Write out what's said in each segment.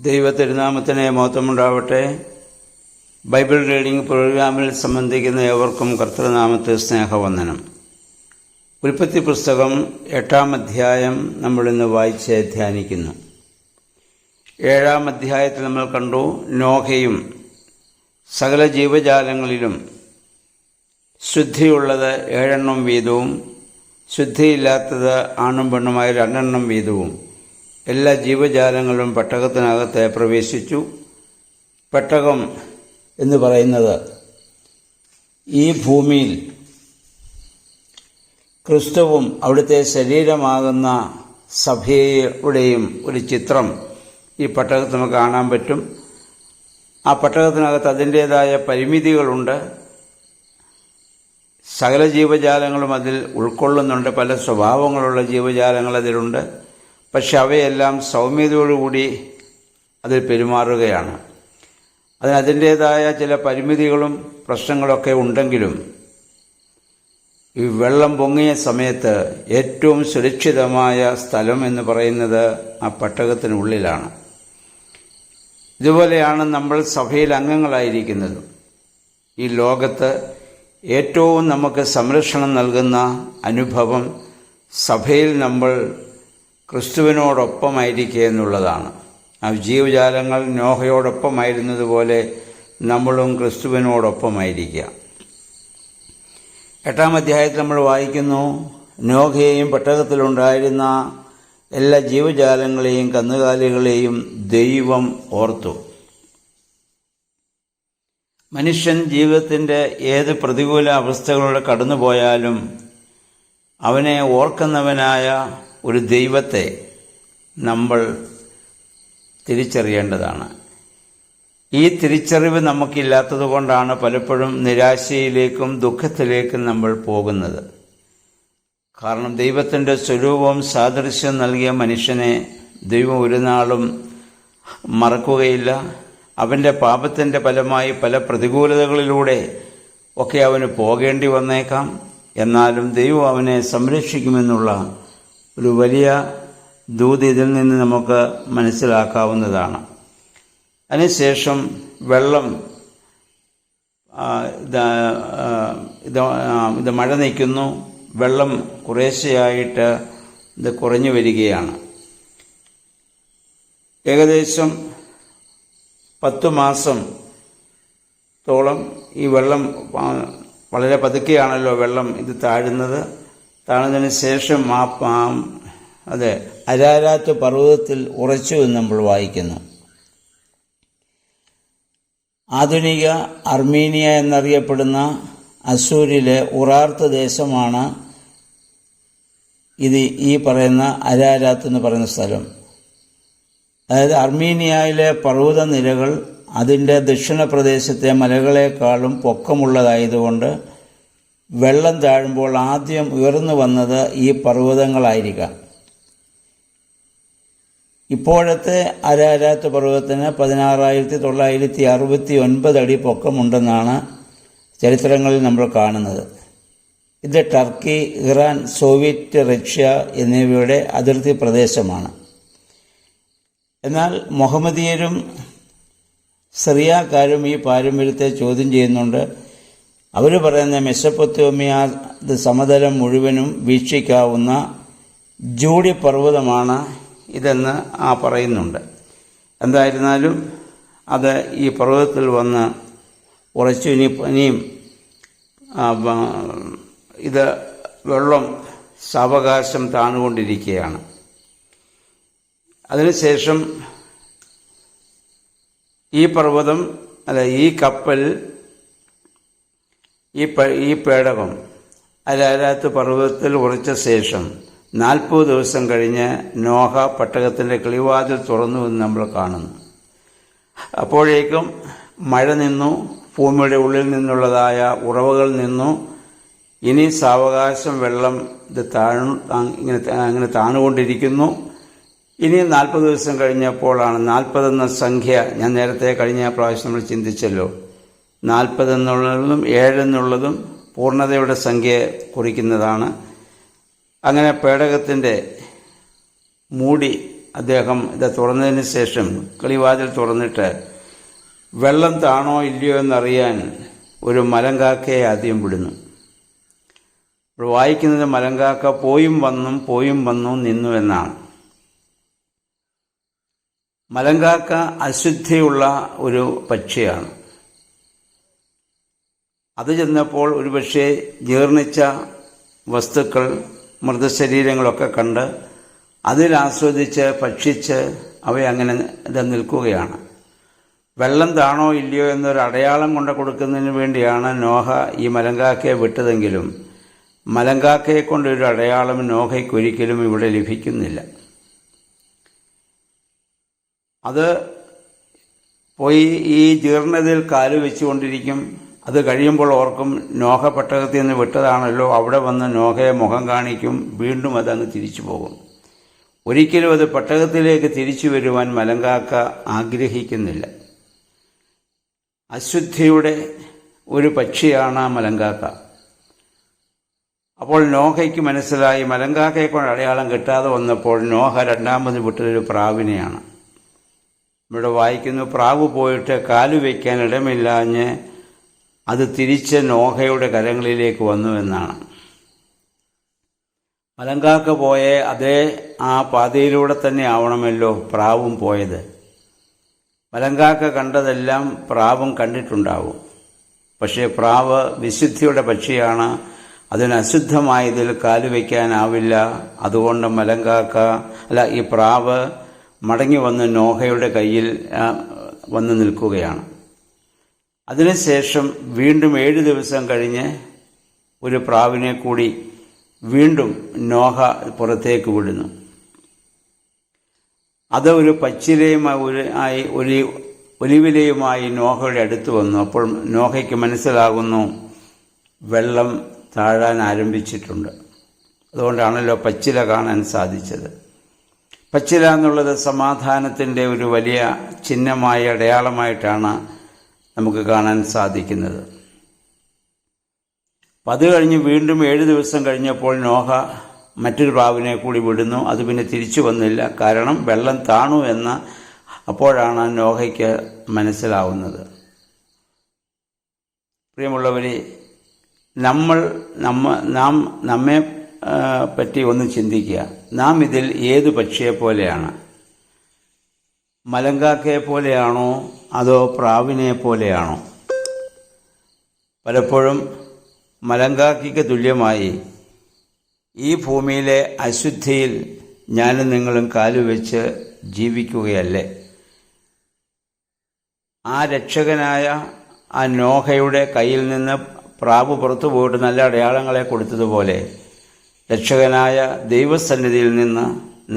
ദൈവ തിരുനാമത്തിന് മഹത്വമുണ്ടാവട്ടെ. Bible reading പ്രോഗ്രാമിൽ സംബന്ധിക്കുന്ന ഏവർക്കും കർത്തൃനാമത്തിൽ സ്നേഹവന്ദനം. ഉൽപ്പത്തി പുസ്തകം 8-ാം അധ്യായം നമ്മളിന്ന് വായിച്ച് ധ്യാനിക്കുന്നു. 7-ാം അധ്യായത്തിൽ നമ്മൾ കണ്ടു, നോഹയും സകല ജീവജാലങ്ങളിലും ശുദ്ധിയുള്ളത് 7 വീതവും ശുദ്ധിയില്ലാത്തത് ആണും പെണ്ണുമായ 2 വീതവും എല്ലാ ജീവജാലങ്ങളും പെട്ടകത്തിനകത്ത് പ്രവേശിച്ചു. പെട്ടകം എന്ന് പറയുന്നത് ഈ ഭൂമിയിൽ ക്രിസ്തുവും അവിടുത്തെ ശരീരമാകുന്ന സഭയുടെയും ഒരു ചിത്രം ഈ പെട്ടകത്തിൽ നമുക്ക് കാണാൻ പറ്റും. ആ പെട്ടകത്തിനകത്ത് അതിൻ്റേതായ പരിമിതികളുണ്ട്. സകല ജീവജാലങ്ങളും അതിൽ ഉൾക്കൊള്ളുന്നുണ്ട്. പല സ്വഭാവങ്ങളുള്ള ജീവജാലങ്ങൾ അതിലുണ്ട്. പക്ഷെ അവയെല്ലാം സൗമ്യതയോടുകൂടി അതിൽ പെരുമാറുകയാണ്. അതിൻ്റേതായ ചില പരിമിതികളും പ്രശ്നങ്ങളൊക്കെ ഉണ്ടെങ്കിലും ഈ വെള്ളം പൊങ്ങിയ സമയത്ത് ഏറ്റവും സുരക്ഷിതമായ സ്ഥലം എന്ന് പറയുന്നത് ആ പെട്ടകത്തിനുള്ളിലാണ്. ഇതുപോലെയാണ് നമ്മൾ സഭയിൽ അംഗങ്ങളായിരിക്കുന്നത്. ഈ ലോകത്ത് ഏറ്റവും നമുക്ക് സംരക്ഷണം നൽകുന്ന അനുഭവം സഭയിൽ നമ്മൾ ക്രിസ്തുവിനോടൊപ്പമായിരിക്കുക എന്നുള്ളതാണ്. ആ ജീവജാലങ്ങൾ നോഹയോടൊപ്പമായിരുന്നതുപോലെ നമ്മളും ക്രിസ്തുവിനോടൊപ്പമായിരിക്കുക. 8-ാം അധ്യായത്തിൽ നമ്മൾ വായിക്കുന്നു, നോഹയെയും പെട്ടകത്തിലുണ്ടായിരുന്ന എല്ലാ ജീവജാലങ്ങളെയും കന്നുകാലികളെയും ദൈവം ഓർത്തു. മനുഷ്യൻ ജീവിതത്തിൻ്റെ ഏത് പ്രതികൂല അവസ്ഥകളിലൂടെ കടന്നുപോയാലും അവനെ ഓർക്കുന്നവനായ ഒരു ദൈവത്തെ നമ്മൾ തിരിച്ചറിയേണ്ടതാണ്. ഈ തിരിച്ചറിവ് നമുക്കില്ലാത്തത് കൊണ്ടാണ് പലപ്പോഴും നിരാശയിലേക്കും ദുഃഖത്തിലേക്കും നമ്മൾ പോകുന്നത്. കാരണം ദൈവത്തിൻ്റെ സ്വരൂപവും സാദൃശ്യം നൽകിയ മനുഷ്യനെ ദൈവം ഒരു നാളും മറക്കുകയില്ല. അവൻ്റെ പാപത്തിൻ്റെ ഫലമായി പല പ്രതികൂലതകളിലൂടെ ഒക്കെ അവന് പോകേണ്ടി വന്നേക്കാം. എന്നാലും ദൈവം അവനെ സംരക്ഷിക്കുമെന്നുള്ള ഒരു വലിയ ദൂത് ഇതിൽ നിന്ന് നമുക്ക് മനസ്സിലാക്കാവുന്നതാണ്. അതിനുശേഷം വെള്ളം ഇത് മഴ നിൽക്കുന്നു. വെള്ളം കുറേശ്ശെയായിട്ട് ഇത് കുറഞ്ഞു വരികയാണ്. ഏകദേശം 10 മാസത്തോളം ഈ വെള്ളം വളരെ പതുക്കെയാണല്ലോ വെള്ളം ഇത് താഴുന്നത്. താഴ്ന്നതിന് ശേഷം അത് അരാരാത്ത് പർവ്വതത്തിൽ ഉറച്ചു എന്ന് നമ്മൾ വായിക്കുന്നു. ആധുനിക അർമീനിയ എന്നറിയപ്പെടുന്ന അസൂരിലെ ഉറാർത്ത് ദേശമാണ് ഇത് ഈ പറയുന്ന അരാരാത്ത് എന്ന് പറയുന്ന സ്ഥലം. അതായത് അർമീനിയയിലെ പർവ്വത നിരകൾ അതിൻ്റെ ദക്ഷിണ പ്രദേശത്തെ മലകളെക്കാളും പൊക്കമുള്ളതായതുകൊണ്ട് വെള്ളം താഴുമ്പോൾ ആദ്യം ഉയർന്നു വന്നത് ഈ പർവ്വതങ്ങളായിരിക്കാം. ഇപ്പോഴത്തെ അരാരാത്ത് പർവ്വതത്തിന് 16,969 അടി പൊക്കമുണ്ടെന്നാണ് ചരിത്രങ്ങളിൽ നമ്മൾ കാണുന്നത്. ഇത് ടർക്കി, ഇറാൻ, സോവിയറ്റ് റഷ്യ എന്നിവയുടെ അതിർത്തി പ്രദേശമാണ്. എന്നാൽ മുഹമ്മദീയരും സിറിയക്കാരും ഈ പാരമ്പര്യത്തെ ചോദ്യം ചെയ്യുന്നുണ്ട്. അവർ പറയുന്ന മെസൊപ്പൊത്തേമിയ സമതലം മുഴുവനും വീക്ഷിക്കാവുന്ന ജൂഡി പർവ്വതമാണ് ഇതെന്ന് പറയുന്നുണ്ട്. എന്തായിരുന്നാലും അത് ഈ പർവ്വതത്തിൽ വന്ന് ഉറച്ചു. ഇനിയും ഇത് വെള്ളം സാവകാശം താണുകൊണ്ടിരിക്കുകയാണ്. അതിനുശേഷം ഈ പർവ്വതം ഈ കപ്പൽ ഈ പേടകം അരാരാത്ത് പർവ്വതത്തിൽ ഉറച്ച ശേഷം 40 ദിവസം കഴിഞ്ഞ് നോഹ പെട്ടകത്തിൻ്റെ കിളിവാതിൽ തുറന്നു എന്ന് നമ്മൾ കാണുന്നു. അപ്പോഴേക്കും മഴ നിന്നു. ഭൂമിയുടെ ഉള്ളിൽ നിന്നുള്ളതായ ഉറവകൾ നിന്നു. ഇനി സാവകാശം വെള്ളം ഇത് അങ്ങനെ താണുകൊണ്ടിരിക്കുന്നു. ഇനി 40 ദിവസം കഴിഞ്ഞപ്പോഴാണ് 40 എന്ന സംഖ്യ ഞാൻ നേരത്തെ കഴിഞ്ഞ പ്രാവശ്യം നമ്മൾ ചിന്തിച്ചല്ലോ. 40 എന്നുള്ളതും 7 എന്നുള്ളതും പൂർണ്ണതയുടെ സംഖ്യ കുറിക്കുന്നതാണ്. അങ്ങനെ പേടകത്തിൻ്റെ മൂടി അദ്ദേഹം ഇത് തുറന്നതിന് ശേഷം കിളിവാതിൽ തുറന്നിട്ട് വെള്ളം താണോ ഇല്ലയോ എന്നറിയാൻ ഒരു മലങ്കാക്കയെ ആദ്യം വിടുന്നു. ഇപ്പോൾ വായിക്കുന്നത് മലങ്കാക്ക പോയും വന്നും നിന്നു എന്നാണ്. മലങ്കാക്ക അശുദ്ധിയുള്ള ഒരു പക്ഷിയാണ്. അത് ചെന്നപ്പോൾ ഒരുപക്ഷെ ജീർണിച്ച വസ്തുക്കൾ, മൃതശരീരങ്ങളൊക്കെ കണ്ട് അതിലാസ്വദിച്ച് ഭക്ഷിച്ച് അവയങ്ങനെ നിൽക്കുകയാണ്. വെള്ളം താണോ ഇല്ലയോ എന്നൊരു അടയാളം കൊണ്ട് കൊടുക്കുന്നതിന് വേണ്ടിയാണ് നോഹ ഈ മലങ്കാക്കയെ വിട്ടതെങ്കിലും മലങ്കാക്കയെ കൊണ്ടൊരു അടയാളം നോഹയ്ക്കൊരിക്കലും ഇവിടെ ലഭിക്കുന്നില്ല. അത് പോയി ഈ ജീർണതയിൽ കാല് വെച്ചുകൊണ്ടിരിക്കും. അത് കഴിയുമ്പോൾ ഓർക്കും നോഹ പെട്ടകത്തിൽ നിന്ന് വിട്ടതാണല്ലോ, അവിടെ വന്ന് നോഹയെ മുഖം കാണിക്കും, വീണ്ടും അതങ്ങ് തിരിച്ചു പോകും. ഒരിക്കലും അത് പെട്ടകത്തിലേക്ക് തിരിച്ചു വരുവാൻ മലങ്കാക്ക ആഗ്രഹിക്കുന്നില്ല. അശുദ്ധിയുടെ ഒരു പക്ഷിയാണ് ആ മലങ്കാക്ക. അപ്പോൾ നോഹയ്ക്ക് മനസ്സിലായി, മലങ്കാക്കയെ കൊണ്ട് അടയാളം കിട്ടാതെ വന്നപ്പോൾ നോഹ രണ്ടാമത് വിട്ടൊരു പ്രാവിനെയാണ്. ഇവിടെ വായിക്കുന്നു, പ്രാവ് പോയിട്ട് കാലു വയ്ക്കാൻ ഇടമില്ലാഞ്ഞ് അത് തിരിച്ച് നോഹയുടെ കരങ്ങളിലേക്ക് വന്നു എന്നാണ്. മലങ്കാക്ക പോയ അതേ ആ പാതയിലൂടെ തന്നെ ആവണമല്ലോ പ്രാവും പോയത്. മലങ്കാക്ക കണ്ടതെല്ലാം പ്രാവും കണ്ടിട്ടുണ്ടാവും. പക്ഷേ പ്രാവ് വിശുദ്ധിയുടെ പക്ഷിയാണ്. അതിന് അശുദ്ധമായതിൽ കാലുവയ്ക്കാനാവില്ല. അതുകൊണ്ട് ഈ പ്രാവ് മടങ്ങി വന്ന് നോഹയുടെ കയ്യിൽ വന്ന് നിൽക്കുകയാണ്. അതിനുശേഷം വീണ്ടും 7 ദിവസം കഴിഞ്ഞ് ഒരു പ്രാവിനെ കൂടി വീണ്ടും നോഹ പുറത്തേക്ക് വിടുന്നു. അത് ഒരു പച്ചിലയുമായി ഒലിവിലയുമായി നോഹയുടെ അടുത്ത് വന്നു. അപ്പോൾ നോഹയ്ക്ക് മനസ്സിലാകുന്നു വെള്ളം താഴാൻ ആരംഭിച്ചിട്ടുണ്ട്. അതുകൊണ്ടാണല്ലോ പച്ചില കാണാൻ സാധിച്ചത്. പച്ചില എന്നുള്ളത് സമാധാനത്തിൻ്റെ ഒരു വലിയ ചിഹ്നമായ അടയാളമായിട്ടാണ് നമുക്ക് കാണാൻ സാധിക്കുന്നത്. അപ്പം അത് കഴിഞ്ഞ് വീണ്ടും 7 ദിവസം കഴിഞ്ഞപ്പോൾ നോഹ മറ്റൊരു പ്രാവിനെ കൂടി വിടുന്നു. അത് പിന്നെ തിരിച്ചു വന്നില്ല. കാരണം വെള്ളം താണു എന്ന് അപ്പോഴാണ് നോഹയ്ക്ക് മനസ്സിലാവുന്നത്. പ്രിയമുള്ളവരെ, നാം നമ്മെ പറ്റി ഒന്ന് ചിന്തിക്കുക. നാം ഇതിൽ ഏത് പക്ഷിയെ പോലെയാണ്? മലങ്കാക്കയെ പോലെയാണോ അതോ പ്രാവിനെ പോലെയാണോ? പലപ്പോഴും മലങ്കാക്കയ്ക്ക് തുല്യമായി ഈ ഭൂമിയിലെ അശുദ്ധിയിൽ ഞാനും നിങ്ങളും കാലുവെച്ച് ജീവിക്കുകയല്ലേ? ആ രക്ഷകനായ ആ നോഹയുടെ കയ്യിൽ നിന്ന് പ്രാവ് പുറത്തു പോയിട്ട് നല്ല അടയാളങ്ങളെ കൊടുത്തതുപോലെ രക്ഷകനായ ദൈവസന്നിധിയിൽ നിന്ന്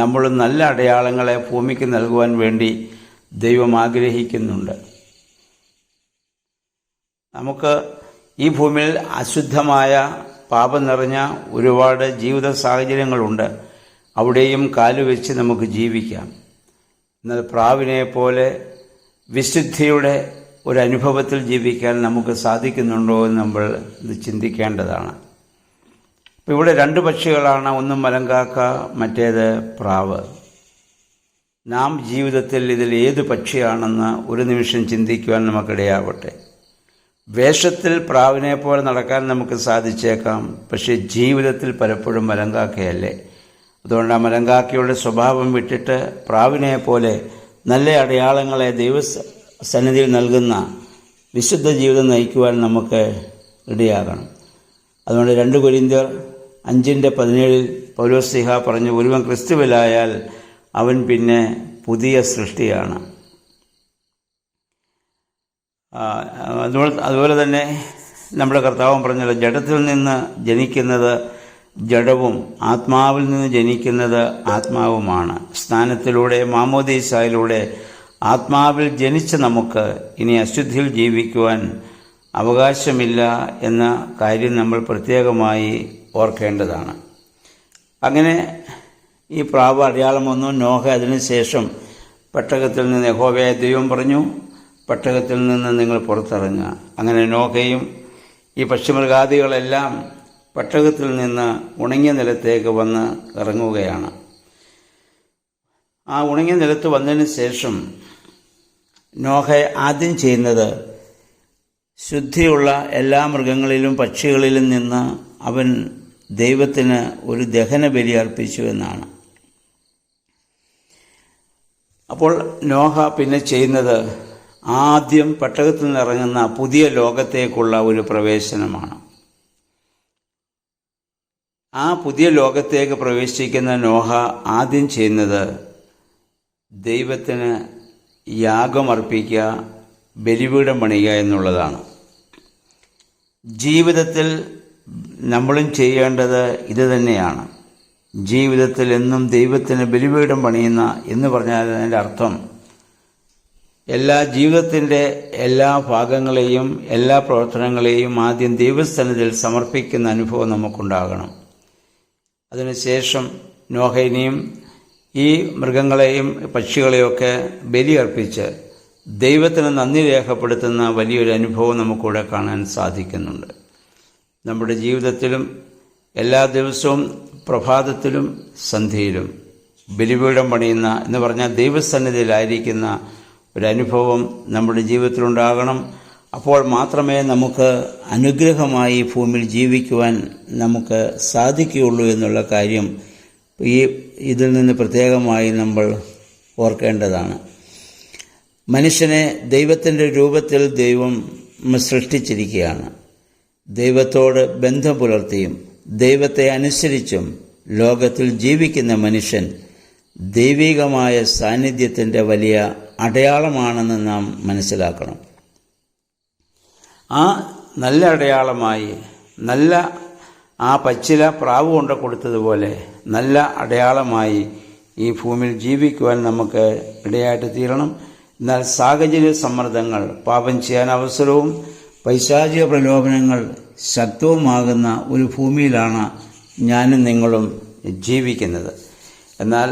നമ്മൾ നല്ല അടയാളങ്ങളെ ഭൂമിക്ക് നൽകുവാൻ വേണ്ടി ദൈവം ആഗ്രഹിക്കുന്നുണ്ട്. നമുക്ക് ഈ ഭൂമിയിൽ അശുദ്ധമായ പാപം നിറഞ്ഞ ഒരുപാട് ജീവിത സാഹചര്യങ്ങളുണ്ട്. അവിടെയും കാലുവെച്ച് നമുക്ക് ജീവിക്കാം. എന്നാൽ പ്രാവിനെ പോലെ വിശുദ്ധിയുടെ ഒരനുഭവത്തിൽ ജീവിക്കാൻ നമുക്ക് സാധിക്കുന്നുണ്ടോ എന്ന് നമ്മൾ ഇത് ചിന്തിക്കേണ്ടതാണ്. അപ്പോൾ ഇവിടെ 2 പക്ഷികളാണ്. ഒന്ന് മലങ്കാക്ക, മറ്റേത് പ്രാവ്. നാം ജീവിതത്തിൽ ഇതിൽ ഏത് പക്ഷിയാണെന്ന് ഒരു നിമിഷം ചിന്തിക്കുവാൻ നമുക്കിടയാവട്ടെ. വേഷത്തിൽ പ്രാവിനെ പോലെ നടക്കാൻ നമുക്ക് സാധിച്ചേക്കാം, പക്ഷേ ജീവിതത്തിൽ പലപ്പോഴും മലങ്കാക്കയല്ലേ. അതുകൊണ്ട് ആ മലങ്കാക്കയുടെ സ്വഭാവം വിട്ടിട്ട് പ്രാവിനെ പോലെ നല്ല അടയാളങ്ങളെ ദൈവസന്നിധിയിൽ നൽകുന്ന വിശുദ്ധ ജീവിതം നയിക്കുവാൻ നമുക്ക് ഇടയാകണം. അതുകൊണ്ട് 2 കൊരിന്ത്യർ 5:17 പൗലോസ്ലീഹ പറഞ്ഞു, ഒരുവൻ ക്രിസ്തുവിലായാൽ അവൻ പിന്നെ പുതിയ സൃഷ്ടിയാണ്. അതുപോലെ തന്നെ നമ്മുടെ കർത്താവും പറഞ്ഞല്ലോ, ജഡത്തിൽ നിന്ന് ജനിക്കുന്നത് ജഡവും ആത്മാവിൽ നിന്ന് ജനിക്കുന്നത് ആത്മാവുമാണ്. സ്നാനത്തിലൂടെ മാമോദീസായിലൂടെ ആത്മാവിൽ ജനിച്ച നമുക്ക് ഇനി അശുദ്ധിയിൽ ജീവിക്കുവാൻ അവകാശമില്ല എന്ന കാര്യം നമ്മൾ പ്രത്യേകമായി ഓർക്കേണ്ടതാണ്. അങ്ങനെ ഈ പ്രാവ് അടയാളം വന്നു. നോഹ അതിനുശേഷം പെട്ടകത്തിൽ നിന്ന് യഹോവയായ ദൈവം പറഞ്ഞു, പെട്ടകത്തിൽ നിന്ന് നിങ്ങൾ പുറത്തിറങ്ങുക. അങ്ങനെ നോഹയും ഈ പക്ഷിമൃഗാദികളെല്ലാം പെട്ടകത്തിൽ നിന്ന് ഉണങ്ങിയ നിലത്തേക്ക് വന്ന് ഇറങ്ങുകയാണ്. ആ ഉണങ്ങിയ നിലത്ത് വന്നതിന് ശേഷം നോഹ ആദ്യം ചെയ്യുന്നത് ശുദ്ധിയുള്ള എല്ലാ മൃഗങ്ങളിലും പക്ഷികളിലും നിന്ന് അവൻ ദൈവത്തിന് ഒരു ദഹനബലി അർപ്പിച്ചു എന്നാണ്. അപ്പോൾ നോഹ പിന്നെ ചെയ്യുന്നത് ആദ്യം പെട്ടകത്തിൽ നിന്നിറങ്ങുന്ന പുതിയ ലോകത്തേക്കുള്ള ഒരു പ്രവേശനമാണ്. ആ പുതിയ ലോകത്തേക്ക് പ്രവേശിക്കുന്ന നോഹ ആദ്യം ചെയ്യുന്നത് ദൈവത്തിന് യാഗമർപ്പിക്കുക, ബലിപീഠം പണിയുക എന്നുള്ളതാണ്. ജീവിതത്തിൽ നമ്മളും ചെയ്യേണ്ടത് ഇത് തന്നെയാണ്. ജീവിതത്തിൽ എന്നും ദൈവത്തിന് ബലിപീഠം പണിയുന്ന എന്ന് പറഞ്ഞാൽ അതിൻ്റെ അർത്ഥം ജീവിതത്തിൻ്റെ എല്ലാ ഭാഗങ്ങളെയും എല്ലാ പ്രവർത്തനങ്ങളെയും ആദ്യം ദൈവസന്നിധിയിൽ സമർപ്പിക്കുന്ന അനുഭവം നമുക്കുണ്ടാകണം. അതിനുശേഷം നോഹ ഇനിയും ഈ മൃഗങ്ങളെയും പക്ഷികളെയൊക്കെ ബലി അർപ്പിച്ച് ദൈവത്തിന് നന്ദി രേഖപ്പെടുത്തുന്ന വലിയൊരു അനുഭവം നമുക്കിവിടെ കാണാൻ സാധിക്കുന്നുണ്ട്. നമ്മുടെ ജീവിതത്തിലും എല്ലാ ദിവസവും പ്രഭാതത്തിലും സന്ധ്യയിലും ബലിപീഠം പണിയുന്ന എന്ന് പറഞ്ഞാൽ ദൈവസന്നിധിയിലായിരിക്കുന്ന ഒരനുഭവം നമ്മുടെ ജീവിതത്തിലുണ്ടാകണം. അപ്പോൾ മാത്രമേ നമുക്ക് അനുഗ്രഹമായി ഭൂമിയിൽ ജീവിക്കുവാൻ നമുക്ക് സാധിക്കുകയുള്ളൂ എന്നുള്ള കാര്യം ഇതിൽ നിന്ന് പ്രത്യേകമായി നമ്മൾ ഓർക്കേണ്ടതാണ്. മനുഷ്യനെ ദൈവത്തിൻ്റെ രൂപത്തിൽ ദൈവം സൃഷ്ടിച്ചിരിക്കുകയാണ്. ദൈവത്തോട് ബന്ധം പുലർത്തിയും ദൈവത്തെ അനുസരിച്ചും ലോകത്തിൽ ജീവിക്കുന്ന മനുഷ്യൻ ദൈവികമായ സാന്നിധ്യത്തിൻ്റെ വലിയ അടയാളമാണെന്ന് നാം മനസ്സിലാക്കണം. ആ നല്ല അടയാളമായി നല്ല ആ പച്ചില പ്രാവ് കൊണ്ട് കൊടുത്തതുപോലെ നല്ല അടയാളമായി ഈ ഭൂമിയിൽ ജീവിക്കുവാൻ നമുക്ക് ഇടയായിട്ട് തീരണം. എന്നാൽ സാഹചര്യ സമ്മർദ്ദങ്ങൾ, പാപം ചെയ്യാൻ അവസരവും പൈശാചിക പ്രലോഭനങ്ങൾ ശക്തവുമാകുന്ന ഒരു ഭൂമിയിലാണ് ഞാനും നിങ്ങളും ജീവിക്കുന്നത്. എന്നാൽ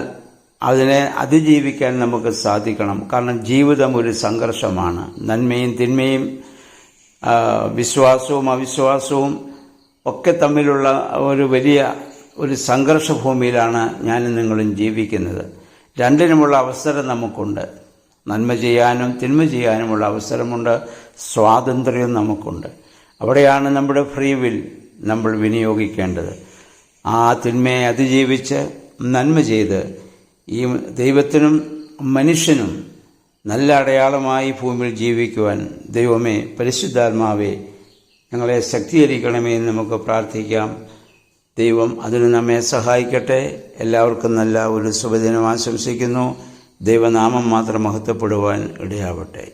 അതിനെ അതിജീവിക്കാൻ നമുക്ക് സാധിക്കണം. കാരണം ജീവിതം ഒരു സംഘർഷമാണ്. നന്മയും തിന്മയും വിശ്വാസവും അവിശ്വാസവും ഒക്കെ തമ്മിലുള്ള ഒരു വലിയ ഒരു സംഘർഷ ഭൂമിയിലാണ് ഞാനും നിങ്ങളും ജീവിക്കുന്നത്. രണ്ടിനുമുള്ള അവസരം നമുക്കുണ്ട്. നന്മ ചെയ്യാനും തിന്മ ചെയ്യാനുമുള്ള അവസരമുണ്ട്. സ്വാതന്ത്ര്യം നമുക്കുണ്ട്. അവിടെയാണ് നമ്മുടെ ഫ്രീ വിൽ നമ്മൾ വിനിയോഗിക്കേണ്ടത്. ആ തിന്മയെ അതിജീവിച്ച് നന്മ ചെയ്ത് ഈ ദൈവത്തിനും മനുഷ്യനും നല്ല അടയാളമായി ഭൂമിയിൽ ജീവിക്കുവാൻ ദൈവമേ, പരിശുദ്ധാത്മാവേ, ഞങ്ങളെ ശക്തീകരിക്കണമേ എന്ന് നമുക്ക് പ്രാർത്ഥിക്കാം. ദൈവം അതിന് നമ്മെ സഹായിക്കട്ടെ. എല്ലാവർക്കും നല്ല ഒരു ശുഭദിനം ആശംസിക്കുന്നു. ദൈവനാമം മാത്രം മഹത്വപ്പെടുവാൻ ഇടയാവട്ടെ.